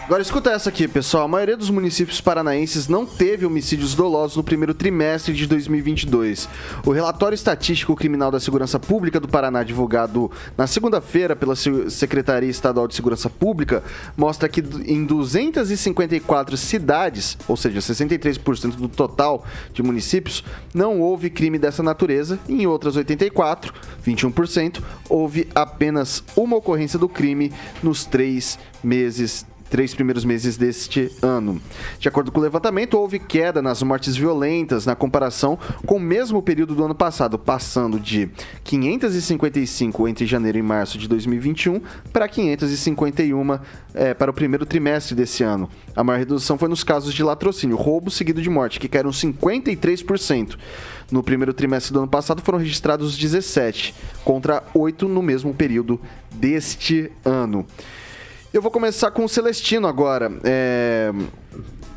Agora escuta essa aqui, pessoal. A maioria dos municípios paranaenses não teve homicídios dolosos no primeiro trimestre de 2022. O relatório estatístico criminal da Segurança Pública do Paraná, divulgado na segunda-feira pela Secretaria Estadual de Segurança Pública, mostra que em 254 cidades, ou seja, 63% do total de municípios, não houve crime dessa natureza. E em outras 84, 21%, houve apenas uma ocorrência do crime nos 3 primeiros meses deste ano. De acordo com o levantamento, houve queda nas mortes violentas na comparação com o mesmo período do ano passado, passando de 555 entre janeiro e março de 2021 para 551 para o primeiro trimestre desse ano. A maior redução foi nos casos de latrocínio, roubo seguido de morte, que caíram 53%. No primeiro trimestre do ano passado foram registrados 17, contra 8 no mesmo período deste ano. Eu vou começar com o Celestino agora.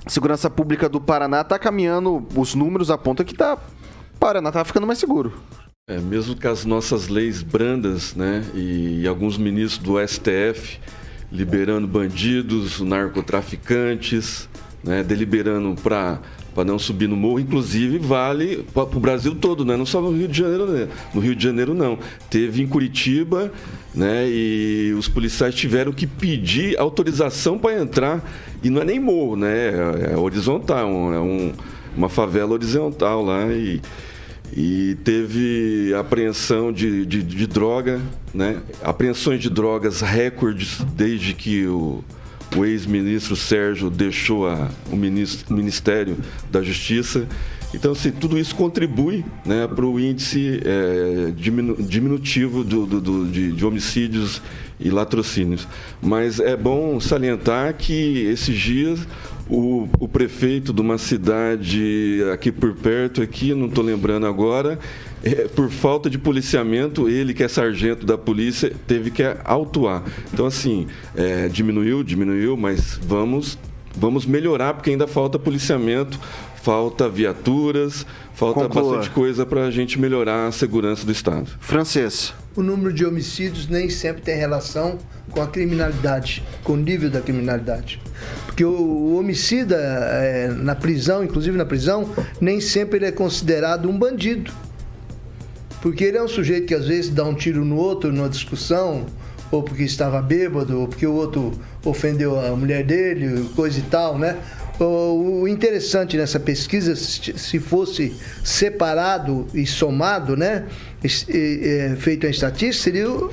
Segurança Pública do Paraná está caminhando, os números apontam que o Paraná está ficando mais seguro. Mesmo com as nossas leis brandas, né, e alguns ministros do STF liberando bandidos, narcotraficantes, né, deliberando para não subir no morro, inclusive vale para o Brasil todo, né? Não só no Rio de Janeiro, né? No Rio de Janeiro não. Teve em Curitiba, né? E os policiais tiveram que pedir autorização para entrar, e não é nem morro, né? É horizontal, uma favela horizontal lá, e teve apreensão de droga, né? Apreensões de drogas recordes desde que o ex-ministro Sérgio deixou o Ministério da Justiça. Então, assim, tudo isso contribui, né, para o índice diminutivo de homicídios e latrocínios. Mas é bom salientar que esses dias o prefeito de uma cidade aqui por perto, não estou lembrando agora, por falta de policiamento, ele, que é sargento da polícia, teve que autuar. Então, assim, diminuiu, mas vamos melhorar, porque ainda falta policiamento, falta viaturas, falta bastante coisa para a gente melhorar a segurança do Estado. Francês. O número de homicídios nem sempre tem relação com a criminalidade, com o nível da criminalidade. Porque o homicida, na prisão, inclusive na prisão, nem sempre ele é considerado um bandido. Porque ele é um sujeito que às vezes dá um tiro no outro numa discussão, ou porque estava bêbado, ou porque o outro ofendeu a mulher dele, coisa e tal, né? O interessante nessa pesquisa, se fosse separado e somado, né, feito em estatística, seriam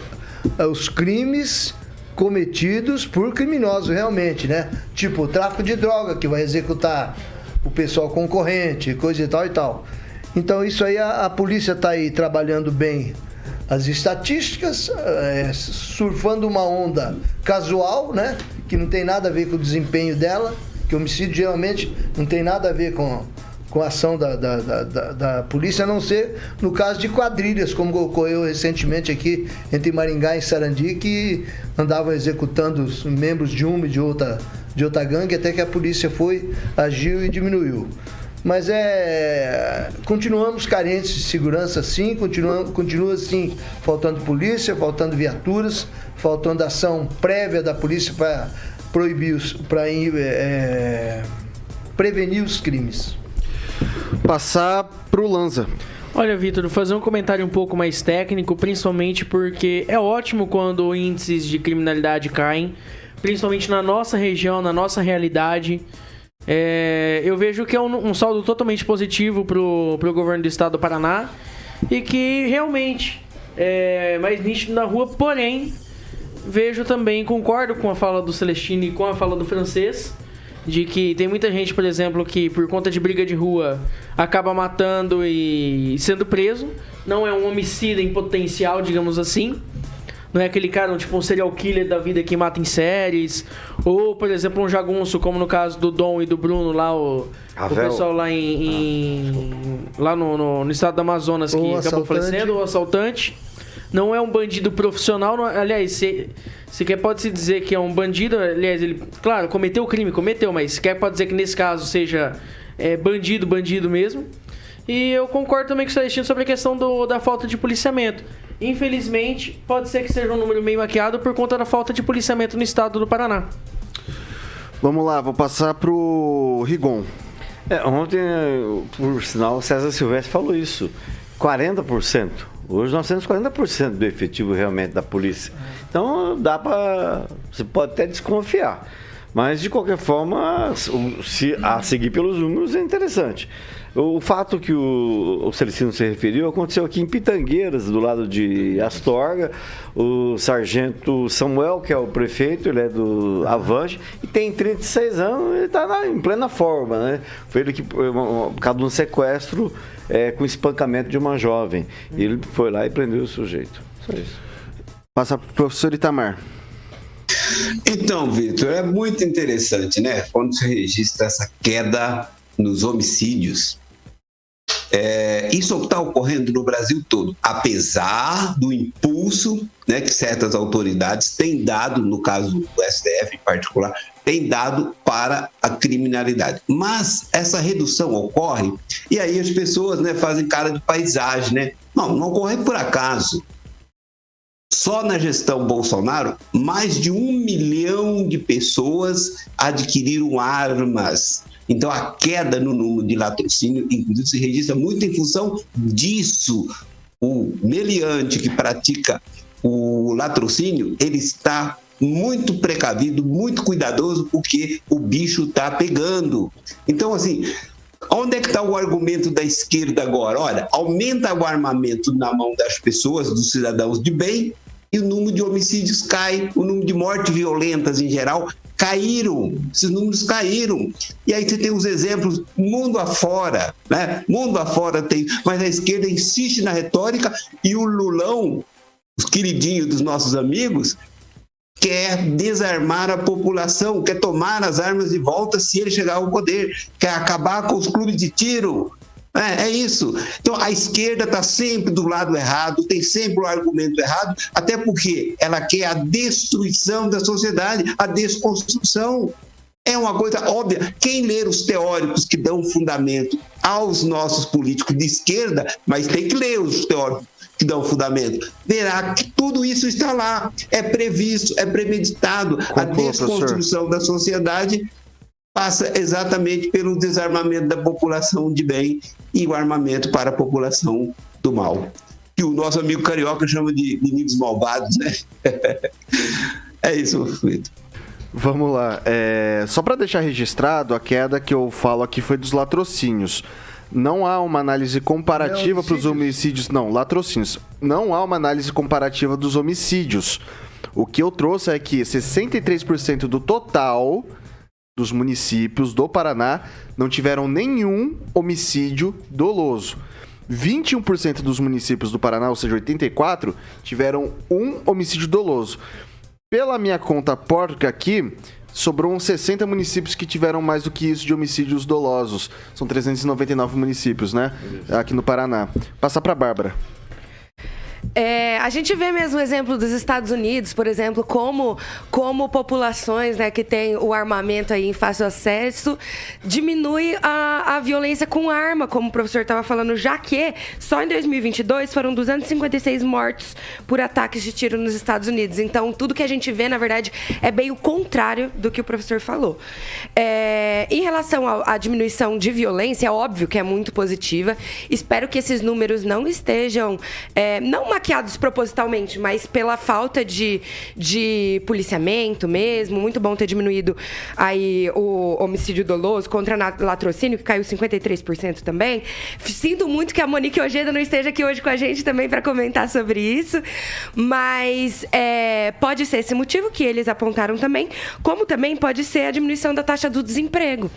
os crimes cometidos por criminosos realmente, né? Tipo o tráfico de droga, que vai executar o pessoal concorrente, coisa e tal e tal. Então isso aí, a polícia está aí trabalhando bem as estatísticas, surfando uma onda casual, né, que não tem nada a ver com o desempenho dela, que o homicídio geralmente não tem nada a ver com a ação da polícia, a não ser no caso de quadrilhas, como ocorreu recentemente aqui entre Maringá e Sarandi, que andavam executando os membros de uma e de outra gangue, até que a polícia agiu e diminuiu. Mas continuamos carentes de segurança, sim, continua assim, faltando polícia, faltando viaturas, faltando ação prévia da polícia para prevenir os crimes. Passar pro Lanza. Olha, Vitor, vou fazer um comentário um pouco mais técnico, principalmente porque é ótimo quando índices de criminalidade caem, principalmente na nossa região, na nossa realidade. Eu vejo que é um saldo totalmente positivo pro governo do estado do Paraná e que realmente é mais nítido na rua, porém vejo também, concordo com a fala do Celestino e com a fala do Francês, de que tem muita gente, por exemplo, que por conta de briga de rua acaba matando e sendo preso. Não é um homicida em potencial, digamos assim. Não é aquele cara, tipo um serial killer da vida que mata em séries. Ou, por exemplo, um jagunço, como no caso do Dom e do Bruno, lá o pessoal lá lá no estado do Amazonas, que acabou falecendo, o assaltante. Não é um bandido profissional, aliás, sequer pode-se dizer que é um bandido, aliás, ele, claro, cometeu o crime, mas sequer pode dizer que nesse caso seja bandido mesmo. E eu concordo também com o Celestino sobre a questão da falta de policiamento. Infelizmente, pode ser que seja um número meio maquiado por conta da falta de policiamento no estado do Paraná. Vamos lá, vou passar pro Rigon. Ontem, por sinal, o César Silvestre falou isso. 40%. Hoje nós temos 40% do efetivo realmente da polícia. Então você pode até desconfiar. Mas, de qualquer forma, a seguir pelos números é interessante. O fato que o Celestino se referiu aconteceu aqui em Pitangueiras, do lado de Astorga. O sargento Samuel, que é o prefeito, ele é do Avante e tem 36 anos, ele está em plena forma, né? Foi ele que, por causa de um sequestro com espancamento de uma jovem. E ele foi lá e prendeu o sujeito. Só isso. Passa para o professor Itamar. Então, Vitor, é muito interessante, né? Quando se registra essa queda nos homicídios. Isso está ocorrendo no Brasil todo, apesar do impulso, né, que certas autoridades têm dado, no caso do STF em particular, têm dado para a criminalidade. Mas essa redução ocorre e aí as pessoas, né, fazem cara de paisagem, né? Não ocorre por acaso. Só na gestão Bolsonaro, mais de 1 milhão de pessoas adquiriram armas. Então, a queda no número de latrocínio, inclusive, se registra muito em função disso. O meliante que pratica o latrocínio, ele está muito precavido, muito cuidadoso, porque o bicho está pegando. Então, assim, onde é que está o argumento da esquerda agora? Olha, aumenta o armamento na mão das pessoas, dos cidadãos de bem, e o número de homicídios cai, o número de mortes violentas em geral caíram, esses números caíram. E aí você tem os exemplos mundo afora, né? Mundo afora tem, mas a esquerda insiste na retórica e o Lulão, os queridinhos dos nossos amigos, quer desarmar a população, quer tomar as armas de volta se ele chegar ao poder, quer acabar com os clubes de tiro. É isso. Então, a esquerda está sempre do lado errado, tem sempre o argumento errado, até porque ela quer a destruição da sociedade, a desconstrução. É uma coisa óbvia. Quem ler os teóricos que dão fundamento aos nossos políticos de esquerda, mas tem que ler os teóricos que dão fundamento, verá que tudo isso está lá, é previsto, é premeditado. A desconstrução da sociedade passa exatamente pelo desarmamento da população de bem e o armamento para a população do mal, que o nosso amigo carioca chama de inimigos malvados, né? É isso, Vitor. Vamos lá. Só para deixar registrado, a queda que eu falo aqui foi dos latrocínios. Não há uma análise comparativa para os homicídios. Não, latrocínios. Não há uma análise comparativa dos homicídios. O que eu trouxe é que 63% do total dos municípios do Paraná não tiveram nenhum homicídio doloso. 21% dos municípios do Paraná, ou seja, 84%, tiveram um homicídio doloso. Pela minha conta porca aqui, sobrou uns 60 municípios que tiveram mais do que isso de homicídios dolosos. São 399 municípios, né? Aqui no Paraná. Passar para a Bárbara. A gente vê mesmo o exemplo dos Estados Unidos, por exemplo, como populações, né, que têm o armamento aí em fácil acesso, diminui a violência com arma, como o professor estava falando, já que só em 2022 foram 256 mortes por ataques de tiro nos Estados Unidos. Então, tudo que a gente vê, na verdade, é bem o contrário do que o professor falou. Em relação à diminuição de violência, é óbvio que é muito positiva. Espero que esses números não estejam... não maquiados propositalmente, mas pela falta de policiamento mesmo. Muito bom ter diminuído aí o homicídio doloso contra latrocínio, que caiu 53% também. Sinto muito que a Monique Ojeda não esteja aqui hoje com a gente também para comentar sobre isso, mas pode ser esse motivo que eles apontaram também, como também pode ser a diminuição da taxa do desemprego,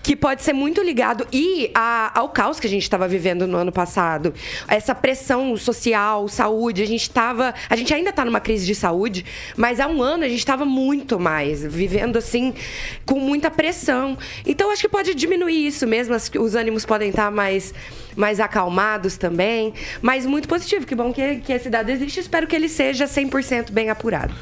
que pode ser muito ligado ao caos que a gente estava vivendo no ano passado. Essa pressão social, saúde, a gente ainda está numa crise de saúde, mas há um ano a gente estava muito mais, vivendo assim, com muita pressão. Então, acho que pode diminuir isso mesmo, os ânimos podem estar mais acalmados também, mas muito positivo, que bom que esse dado existe, espero que ele seja 100% bem apurado.